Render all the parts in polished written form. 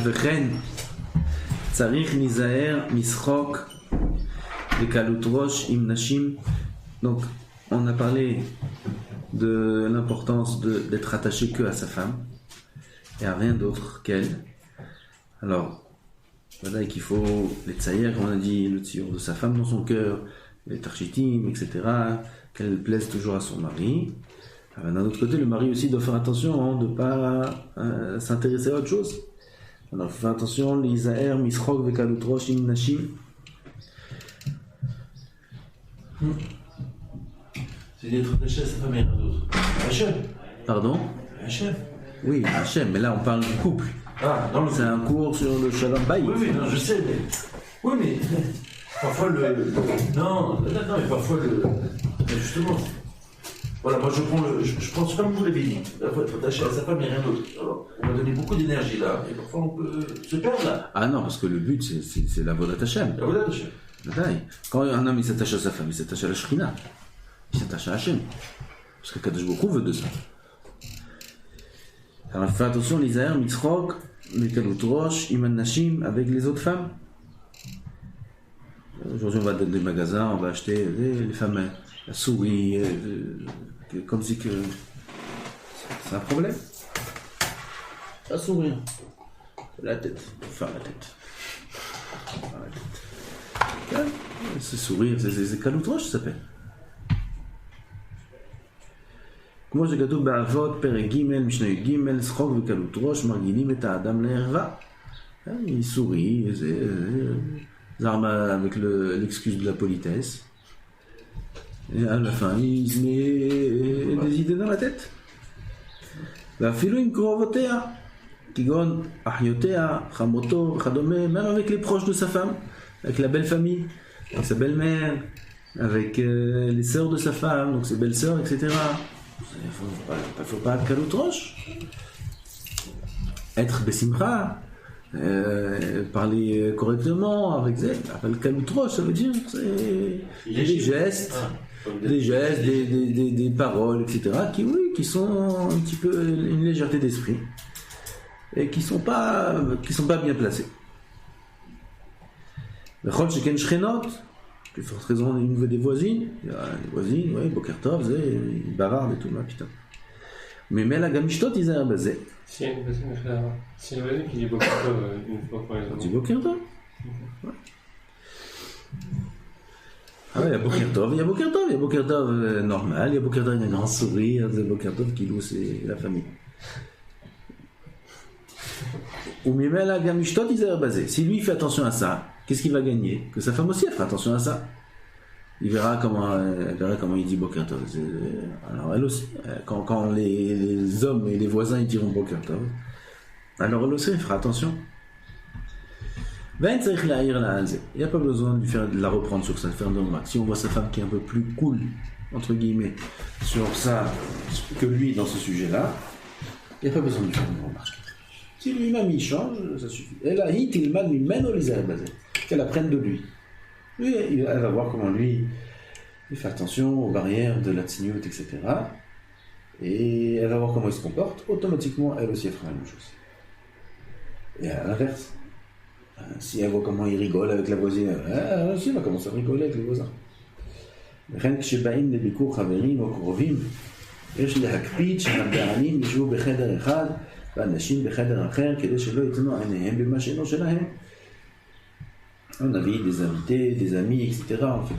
וכן צריך להיזהר משחוק וקלות ראש עם נשים. Donc on a parlé de l'importance d'être attaché que à sa femme et à rien d'autre qu'elle. Alors voilà qu'il faut les tsaïr, comme on a dit, le tziour de sa femme dans son cœur, les tarchitim, etc., qu'elle plaise toujours à son mari. Alors, d'un autre côté, le mari aussi doit faire attention de ne pas s'intéresser à autre chose. Alors, il faut faire attention, les Isaher, Misrok, Vekalut Rosh, Im Nashim. C'est d'être attaché à sa femme et rien d'autre. Hachem. Pardon? Hachem. Oui, Hachem, mais là on parle du couple. Ah, dans le... C'est un cours sur le Shalom Bayit. Oui, non, je sais, mais... Oui, mais... Parfois le... Non, mais parfois le... Justement... Voilà, moi je pense comme vous l'avez dit. Il faut être attaché à sa femme et rien d'autre. Alors, on va donner beaucoup d'énergie là, et parfois on peut se perdre là. Ah non, parce que le but c'est la Vodat Hachem. La Vodat Hachem. Quand un homme il s'attache à sa femme, il s'attache à la Shrina. Il s'attache à Hachem. Parce que Kadosh Baruch Hu veut de ça. Alors fais attention, l'Isaher, Mitzrok, Mekalut Rosh, Iman Nashim, avec les autres femmes. Aujourd'hui on va dans des magasins, on va acheter les femmes, la souris, comme si que c'est un problème. La souris, la tête, faire la tête. C'est sourire, c'est Kalut Rosh ça s'appelle. כמו שכתוב באבות, פרק ג' משנה ג' שחוק וקלות ראש מרגילים את האדם לערווה. Il sourit, ils arment avec l'excuse de la politesse. Et à la fin, il se met des idées dans la tête. ואפילו עם קרובותיה, כגון אחיותיה, חמותו וכדומה, même avec les proches de sa femme, avec la belle famille, avec sa belle-mère, avec les sœurs de sa femme, donc ses belles-sœurs, etc. Il ne faut pas être Kalut Rosh. Être Besimcha, parler correctement avec Zé. Kalut Rosh, ça veut dire des gestes, des paroles, etc. qui sont un petit peu une légèreté d'esprit et qui sont pas bien placées. Le Chol Sheken Shchenot. Plus forte raison au niveau des voisines, il y a des voisines, oui, Boker Tov, ils bavardent et tout, là, putain. Mais la gamishtot, ils aiment basé. Si une voisine qui dit Boker Tov une fois pour les autres. Tu dis Boker Tov? Ah ouais, il y a Boker Tov, il y a Boker Tov normal, il y a Boker Tov avec un grand sourire, c'est Boker Tov qui loue, c'est la famille. Ou même la gamishtot, ils aiment basé. Si lui, il fait attention à ça, qu'est-ce qu'il va gagner? Que sa femme aussi elle fera attention à ça. Elle verra comment il dit Boker Tov. Alors elle aussi, quand les hommes et les voisins ils diront Boker Tov, alors elle aussi elle fera attention. Il n'y a pas besoin de la reprendre sur ça, de faire de remarque. Si on voit sa femme qui est un peu plus cool, entre guillemets, sur ça que lui dans ce sujet-là, il n'y a pas besoin de faire une remarque. Si lui-même il change, ça suffit. Et là, il m'a mis mène au lisère basé. Qu'elle apprenne de lui. Lui, elle va voir comment lui, il fait attention aux barrières de la tzniut, etc. Et elle va voir comment il se comporte. Automatiquement, elle aussi elle fera la même chose. Et à l'inverse, si elle voit comment il rigole avec la voisine, elle aussi va commencer à rigoler avec les voisins. לכן כשבאים לביקור חברים או קרובים, יש להקפיד שהבעלים ישבו בחדר אחד והנשים בחדר אחר, כדי שלא יתנו עיניהם במה שאינו שלהם. On invite des invités, des amis, etc. On fait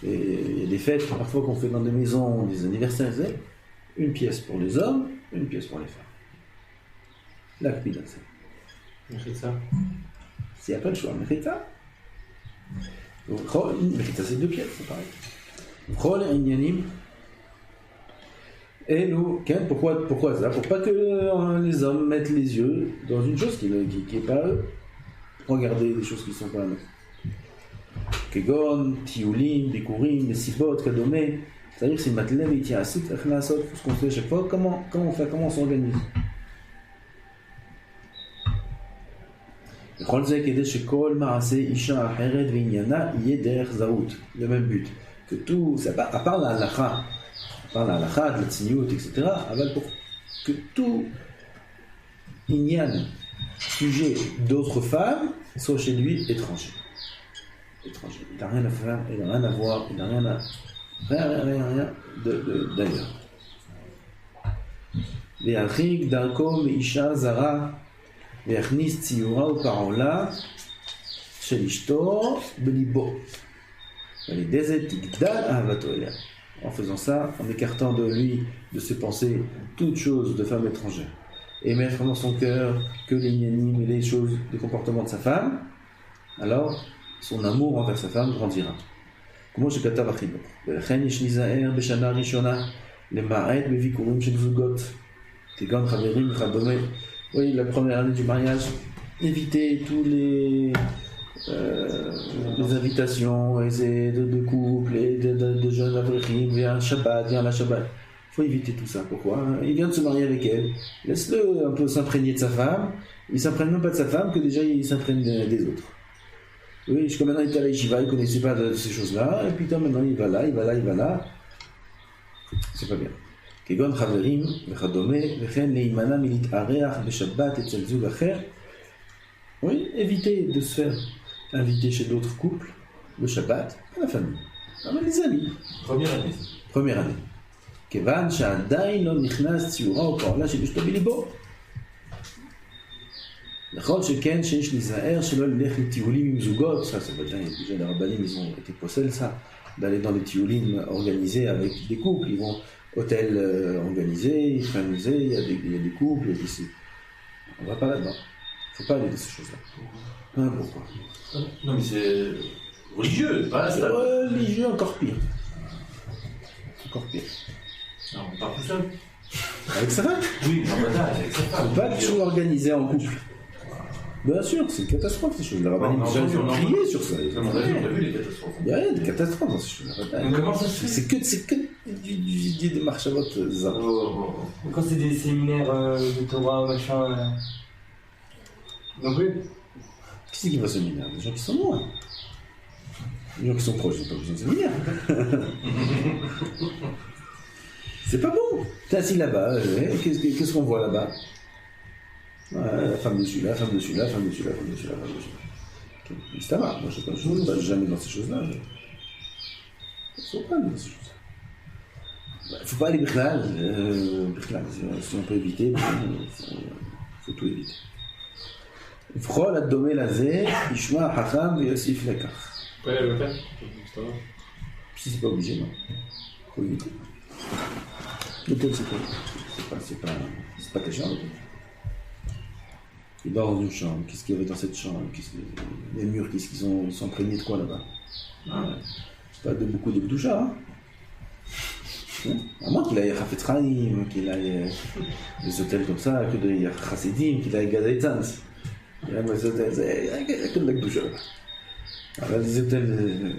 des fêtes, parfois qu'on fait dans des maisons, des anniversaires, une pièce pour les hommes, une pièce pour les femmes. L'akpid, c'est. Mechitza. S'il n'y a pas le choix, Mechitza. Mechitza, c'est 2 pièces, c'est pareil. Chol et Inyanim. Et nous, pourquoi ça? Pour pas que les hommes mettent les yeux dans une chose qui n'est pas eux. Regardez des choses qui ne sont pas à nous. Kegon, Tioulim, Bikurim, Mesibot, Kadome. C'est-à-dire que c'est Matlev et Tiasit, Achnasot, tout ce qu'on fait chaque fois. Comment on fait, comment on s'organise? Le même but. Que tout, à part la halakha, de la tzniut, etc., pour que tout inyan sujet d'autres femmes, soit chez lui étranger. Étranger. Il n'a rien à faire, il n'a rien à voir, il n'a rien d'ailleurs. וירחיק דרכו מאישה זרה ויכניס ציורה ופעולה של אשתו בליבו. ועל ידי זה תגדל אהבתו אליה. En faisant ça, en écartant de lui, de ses pensées, toutes choses de femme étrangère, et mettre dans son cœur que les nianimes et les choses, les comportements de sa femme, alors son amour envers sa femme grandira. כמו שכתב החיבור. ולכן יש להיזהר בשנה ראשונה למעט בביקורים של זוגות. כגון חברים וכדומה. Oui, la première année du mariage, éviter tous les invitations de couples et de jeunes avrichim, viens Shabbat, viens la Shabbat. Il faut éviter tout ça. Pourquoi? Il vient de se marier avec elle. Laisse-le un peu s'imprégner de sa femme. Il ne s'imprègne même pas de sa femme que déjà il s'imprègne des autres. Oui, jusqu'à maintenant il était à la yeshiva, il ne connaissait pas de ces choses-là, et puis maintenant il va là. C'est pas bien. כגון חברים וכדומה, וכן להימנע מלהתארח בשבת אצל זוג אחר. Oui, éviter de se faire inviter chez d'autres couples le Shabbat, à la famille, avec les amis. Première année. כיוון שעדיין לא נכנס ציורה או פעולה של אשתו בליבו. נכון שכן שיש להיזהר שלא ללך לטיולים עם זוגות, ça va bien, déjà les rabbinim ils ont été possèdent ça, d'aller dans des tioulim organisés avec des couples, ils vont hôtel organisé, organisé, il y a des couples, ici. On ne va pas là-dedans. Il ne faut pas aller dans ces choses-là. Non, pourquoi? Non, mais c'est religieux, pas ça. Religieux, encore pire. Encore pire. Non, on part tout seul. Avec sa femme? Oui, mais en bataille, avec sa femme. Pas toujours organisé en couple. Bien sûr, c'est une catastrophe ces choses. Les rabbinim ils ont crié sur ça. On a vu les catastrophes. Il y a des catastrophes dans ces choses-là. Comment ça se fait? C'est que des marchavot zara. Quand c'est des séminaires de Torah, machin. Non plus. Qui c'est qui va au séminaire? Des gens qui sont loin. Les gens qui sont proches, ils n'ont pas besoin de séminaire. C'est pas bon. T'es assis là-bas, qu'est-ce qu'on voit là-bas? La femme de celui-là, femme de celui-là, femme de celui-là, femme de celui-là, femme de celui-là. C'est pas mal. Moi, je ne vais jamais dans ces choses-là. Il ne faut pas aller dans ces choses-là. Il ne faut pas aller bichlal. Si on peut éviter, il faut tout éviter. V'chol ad-domeh lazeh, yishma hacham v'yosif lekach. Ouais, l'hôtel, ça va. Si c'est pas obligé, non. Il faut éviter. L'hôtel, c'est pas quelque chose. Il dort dans une chambre. Qu'est-ce qu'il y avait dans cette chambre? Les murs, qu'est-ce qu'ils sont imprégnés de quoi là-bas? C'est pas de beaucoup de bdoucha, hein? À moins qu'il aille Chafetz Chaim, qu'il aille des hôtels comme ça, que des chassidim, qu'il aille Gazay Tzanz. Il y a des hôtels, il n'y a que de la bdoucha là-bas. Alors des hôtels.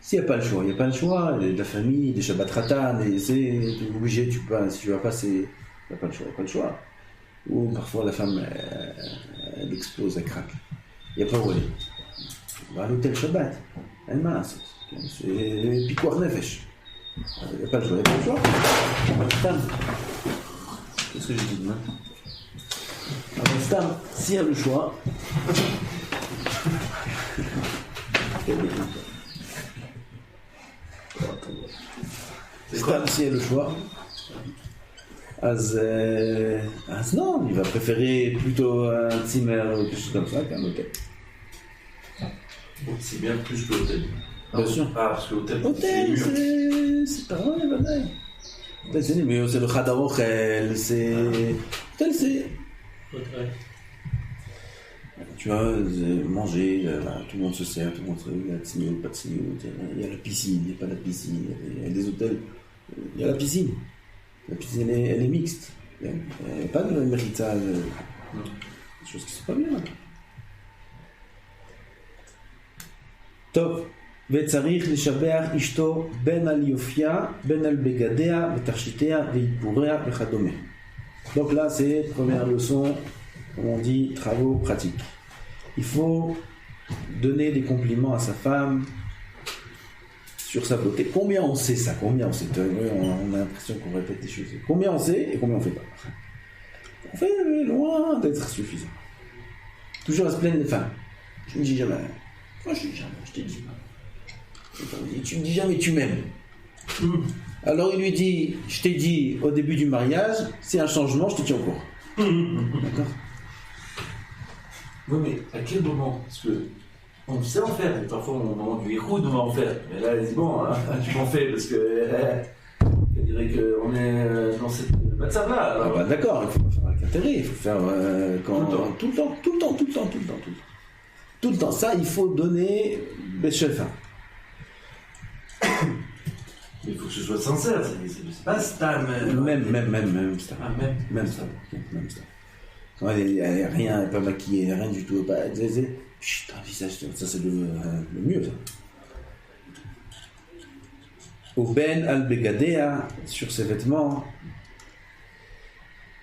S'il n'y a pas le choix, il n'y a pas le choix. Il y a de la famille, des Shabbat Ratan, c'est obligé, tu peux pas, si tu vas pas, il n'y a pas le choix, il n'y a pas le choix. Ou parfois la femme elle explose, elle craque. Il n'y a pas où aller. On va à l'hôtel Shabbat. Elle masse. C'est Pikuach Nefesh. Il n'y a pas le choix. Il n'y a pas le choix. Stam. Qu'est-ce que j'ai dit demain? Stam, s'il y a le choix. Stam, s'il y a le choix. Az non, il va préférer plutôt un Zimmer ou quelque chose comme ça qu'un hôtel. C'est bien plus que l'hôtel. Bien sûr. Ah, parce que l'hôtel, c'est pas vrai, badaï. Hôtel, c'est mais c'est le Chadar Ochel, c'est... Hôtel, c'est... Tu vois, manger, tout le monde se sert, tout le monde se... Il y a de signes, pas de signes, il y a la piscine, il n'y a pas la piscine, il y a des hôtels, il y a la piscine. La piscine, elle est mixte. Il n'y a pas de mérita, des choses qui ne sont pas bien. טוב, וצריך לשבח אשתו בין על יופייה, בין על בגדיה ותכשיטיה ואיפוריה וכדומה. Donc là, c'est la première leçon, comme on dit, travaux pratiques. Il faut donner des compliments à sa femme sur sa beauté. Combien on sait ça? Combien on sait? On a l'impression qu'on répète des choses. Combien on sait et combien on ne fait pas? En fait, loin d'être suffisant. Toujours à se plaindre des femmes. Je ne dis jamais. Moi, je ne dis jamais, je te dis pas. Tu ne dis jamais, tu m'aimes. Alors il lui dit, je t'ai dit au début du mariage, c'est un changement, je te tiens au courant. D'accord. Oui, mais à quel moment? Parce que on sait en faire, et parfois on demande du écoute, on va en faire. Mais là, elle dit bon, tu m'en fais, parce que elle dirait qu'on est dans cette matzah-là. Ah bah d'accord, il faut pas faire avec intérêt, il faut faire tout le temps. Ça, il faut donner Béchefa. Mais il faut que ce soit sincère, c'est pas stam. Même ça. Ah, même ça. Ouais, il n'y a rien, elle n'est pas maquillée, il n'y a rien du tout. Chut, un visage, ça c'est le mieux, ça. Au Ben al-Begadea, sur ses vêtements.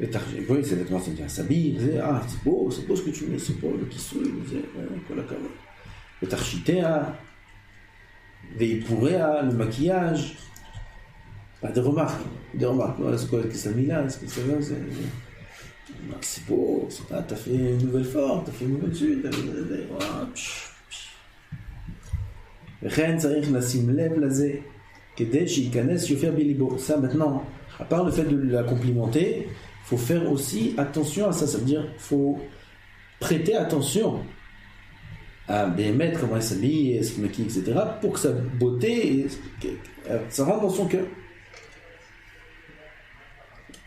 Oui, ses vêtements, c'est bien s'habiller. Il disait, ah, c'est beau ce que tu mets, c'est beau, le kissou. Il disait, voilà, quand même. Le tarchitea, Veipourea, le maquillage. Pas de remarques. Voilà, c'est quoi le kissamila, est-ce que c'est beau, t'as fait une nouvelle forme, t'as fait une nouvelle suite, ça maintenant, à part le fait de la complimenter, il faut faire aussi attention à ça, ça veut dire il faut prêter attention à mettre comment elle s'habille, ce maquille, etc., pour que sa beauté, ça rentre dans son cœur.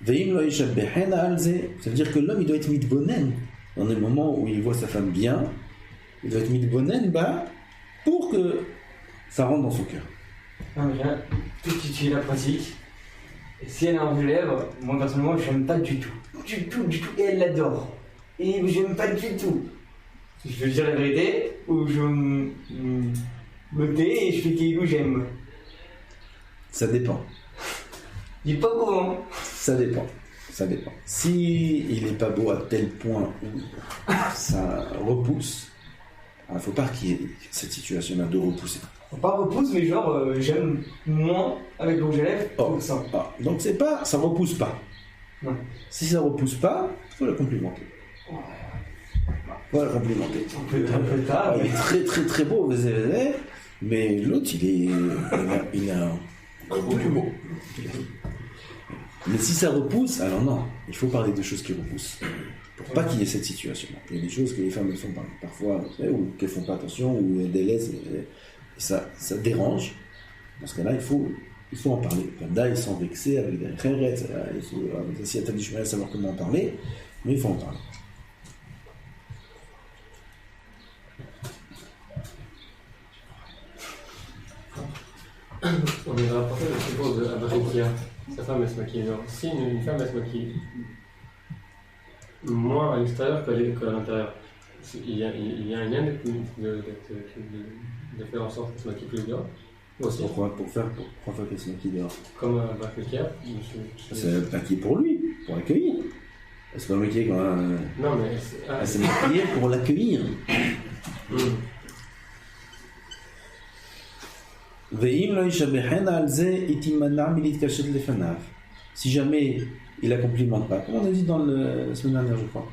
Ça veut dire que l'homme il doit être mitbonen dans les moments où il voit sa femme bien, il doit être mitbonen pour que ça rentre dans son cœur. Tout de suite la pratique. Et si elle a un rouge à lèvres, moi personnellement je n'aime pas du tout. Du tout. Et elle l'adore. Et je n'aime pas du tout. Je veux dire la vérité, ou je me tais et je fais qu'il j'aime. Ça dépend. Il n'est pas beau, hein. Ça dépend. Si il n'est pas beau à tel point où ça repousse, il ne faut pas qu'il y ait cette situation-là de repousser. Pas repousse, mais genre j'aime moins avec le rouge à lèvres ça. Donc c'est pas, ça repousse pas. Non. Si ça repousse pas, il faut la complimenter. Un peu tard. Il est très très très beau, mais l'autre il a beaucoup plus beau. Mais si ça repousse, alors non, il faut parler de choses qui repoussent. Pour pas qu'il y ait cette situation. Il y a des choses que les femmes font parfois, ou qu'elles font pas attention, ou elles délaissent, et ça dérange. Dans ce cas-là, il faut en parler. Là, ils sont vexés avec des khairet, si elle t'a dit, je vais savoir comment en parler, mais il faut en parler. On est rapporté le support de Abachikia. Sa femme, elle se maquille. Alors, si une femme, elle se maquille moins à l'extérieur qu'à l'intérieur, il y a un lien de faire en sorte qu'elle se maquille plus dehors. Aussi. Pourquoi qu'elle se maquille dehors? Comme Abachikia. C'est maquillé pour lui, pour l'accueillir. Elle se maquille quand même. Non, mais. Elle s'est maquillée pour l'accueillir. Si jamais il la complimente pas, comme on a dit dans la semaine dernière, je crois,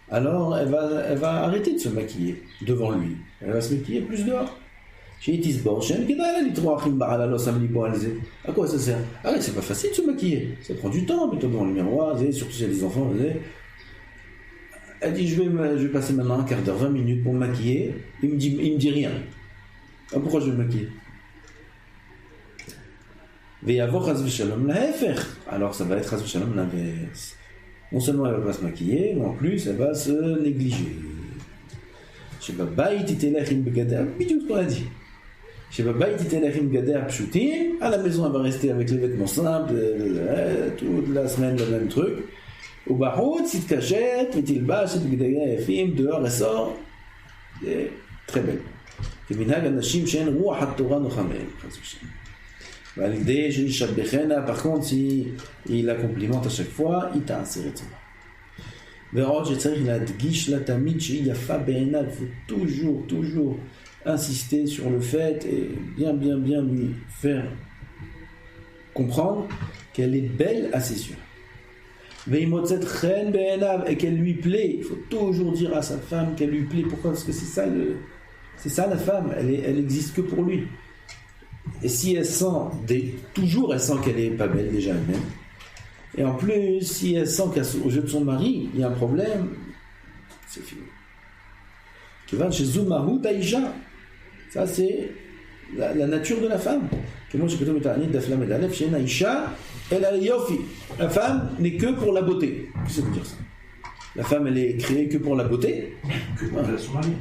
alors elle va arrêter de se maquiller devant lui. Elle va se maquiller plus dehors. À quoi ça sert? Ah ouais, c'est pas facile de se maquiller. Ça prend du temps, mets-toi devant le miroir, surtout si il y a des enfants. Elle dit je vais passer maintenant un quart d'heure, 20 minutes pour me maquiller. Il me dit rien. Ah, pourquoi je vais me maquiller? Alors ça va être l'inverse. Non seulement elle va pas se maquiller, mais en plus elle va se négliger. Bidou ce qu'on a dit. À la maison elle va rester avec les vêtements simples, toute la semaine le même truc. Dehors elle sort, très belle. Par contre, si il la complimente à chaque fois, il t'a inséré de ça. Il faut toujours insister sur le fait et bien lui faire comprendre qu'elle est belle à ses yeux. et qu'elle lui plaît. Il faut toujours dire à sa femme qu'elle lui plaît. Pourquoi? Parce que c'est ça la femme, elle existe que pour lui. Et si elle sent, toujours elle sent qu'elle est pas belle déjà elle-même, et en plus si elle sent qu'aux yeux de son mari il y a un problème, c'est fini. Chez Zumahu Taïja, ça c'est la nature de la femme. La femme n'est que pour la beauté. Qu'est-ce que ça veut dire ça? La femme elle est créée que pour la beauté, Que pour son mari.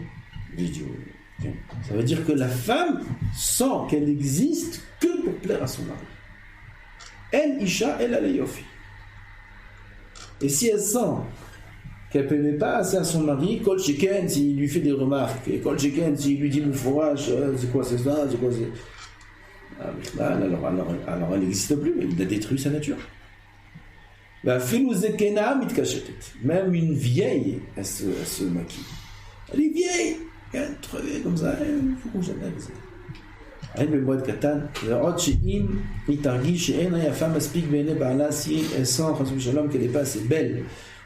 Ça veut dire que la femme sent qu'elle existe que pour plaire à son mari. Elle, Isha, elle a le yofi. Et si elle sent qu'elle ne plaît pas assez à son mari, Kol Sheken, s'il lui fait des remarques, et Kol Sheken, s'il lui dit Moufourage, c'est quoi c'est ça, c'est quoi c'est. Alors elle n'existe plus, il a détruit sa nature. Même une vieille, elle se maquille. Elle est vieille. Elle crevée comme ça, il faut qu'on jamais baiser. Elle me boit de katan. Si elle sent qu'elle n'est pas assez belle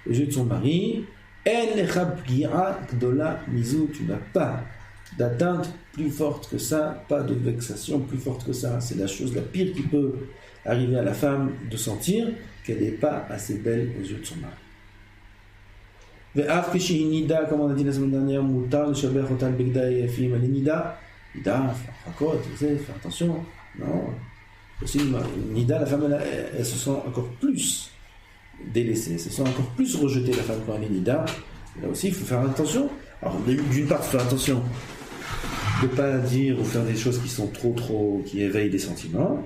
aux yeux de son mari, tu n'as pas d'atteinte plus forte que ça, pas de vexation plus forte que ça. C'est la chose la pire qui peut arriver à la femme de sentir qu'elle n'est pas assez belle aux yeux de son mari. Comme on a dit la semaine dernière, Nida, faire attention. Non. Aussi, Nida, la femme, elle se sent encore plus délaissée, elle se sent encore plus rejetée, la femme, quand elle est Nida. Là aussi, il faut faire attention. Alors, d'une part, il faut faire attention de ne pas dire ou faire des choses qui sont trop, qui éveillent des sentiments.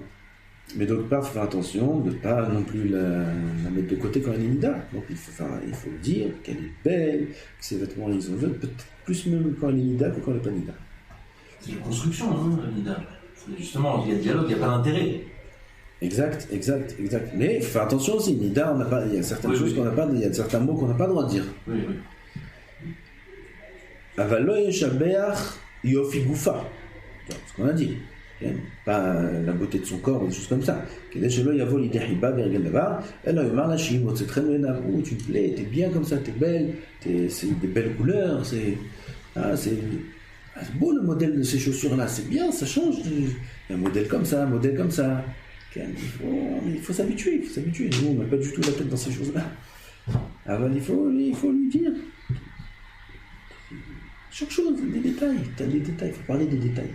Mais d'autre part, il faut faire attention de ne pas non plus la mettre de côté quand elle est Nida. Donc il faut dire qu'elle est belle, que ses vêtements ils ont peut-être plus même quand elle est Nida que quand elle n'est pas Nida. C'est une construction, hein, la Nida. Justement, il y a dialogue, il n'y a pas d'intérêt. Exact. Mais il faut faire attention aussi. Nida, il y a certaines choses qu'on n'a pas, il y a certains mots qu'on n'a pas le droit de dire. Oui. Avalo yeshabeach yofi gufa. C'est ce qu'on a dit. Pas la beauté de son corps ou des choses comme ça. Tu te plais, t'es bien comme ça, t'es belle, c'est des belles couleurs, c'est beau le modèle de ces chaussures-là, c'est bien, ça change. Un modèle comme ça, il faut s'habituer. Nous, on n'a pas du tout la tête dans ces choses-là. Alors, il faut lui dire. Chaque chose, des détails. T'as des détails, il faut parler des détails.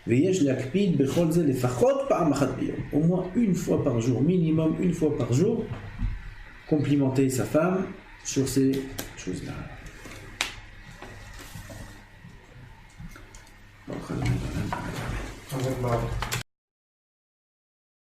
Au moins une fois par jour, minimum une fois par jour, complimenter sa femme sur ces choses-là. Amen.